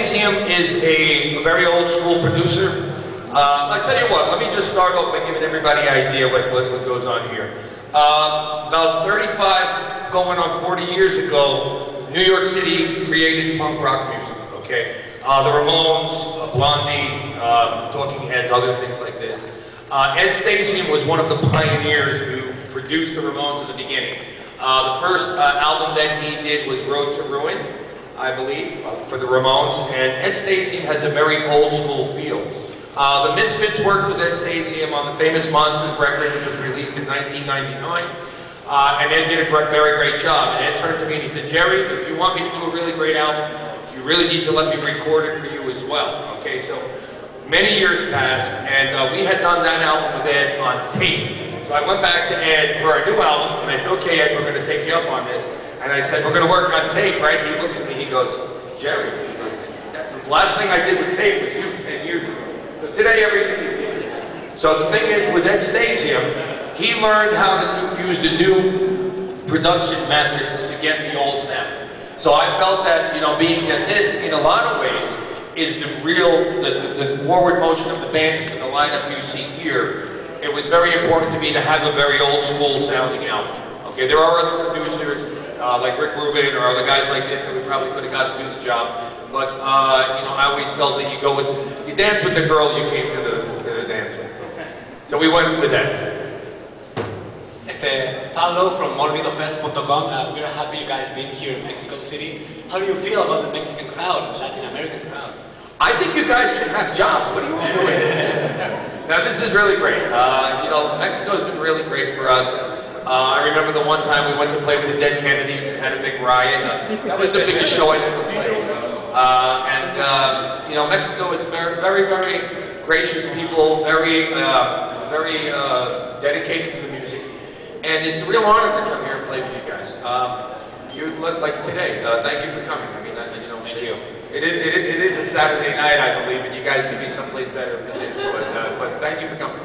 Anastasium is a very old school producer. I tell you what, let me just start off by giving everybody an idea what goes on here. About 35, going on 40 years ago, New York City created punk rock music, okay? The Ramones, Blondie, Talking Heads, other things like this. Ed Stasium was one of the pioneers who produced the Ramones in the beginning. The first album that he did was Road to Ruin, I believe, for the Ramones, and Ed Stasium has a very old school feel. The Misfits worked with Ed Stasium on the famous Monsters record, which was released in 1999, and Ed did a very great job. And Ed turned to me and he said, Jerry, if you want me to do a really great album, you really need to let me record it for you as well. Okay, so many years passed, and we had done that album with Ed on tape. So I went back to Ed for our new album, and I said, okay, Ed, we're going to take you up on this. And I said, we're going to work on tape, right? He looks at me, he goes, Jerry, he goes, the last thing I did with tape was you 10 years ago. So today, everything is digital. So the thing is, with Ed Stasium, he learned how to use the new production methods to get the old sound. So I felt that, you know, being that this, in a lot of ways, is the real, the forward motion of the band, and the lineup you see here, it was very important to me to have a very old school sounding album. Okay, there are other producers, like Rick Rubin or other guys like this that we probably could have got to do the job. But, you know, I always felt that you dance with the girl you came to the dance with. So we went with that. Pablo from olvidofest.com, we're happy you guys being here in Mexico City. How do you feel about the Mexican crowd, the Latin American crowd? I think you guys should have jobs. What are you all doing? Now, this is really great. You know, Mexico's been really great for us. I remember the one time we went to play with the Dead Kennedys and had a big riot. That was the biggest show I ever played. You know, Mexico, it's very, very gracious people, very dedicated to the music. And it's a real honor to come here and play for you guys. You look like today. Thank you for coming. I mean, you know, thank you. It is a Saturday night, I believe, and you guys could be someplace better if it is. But thank you for coming.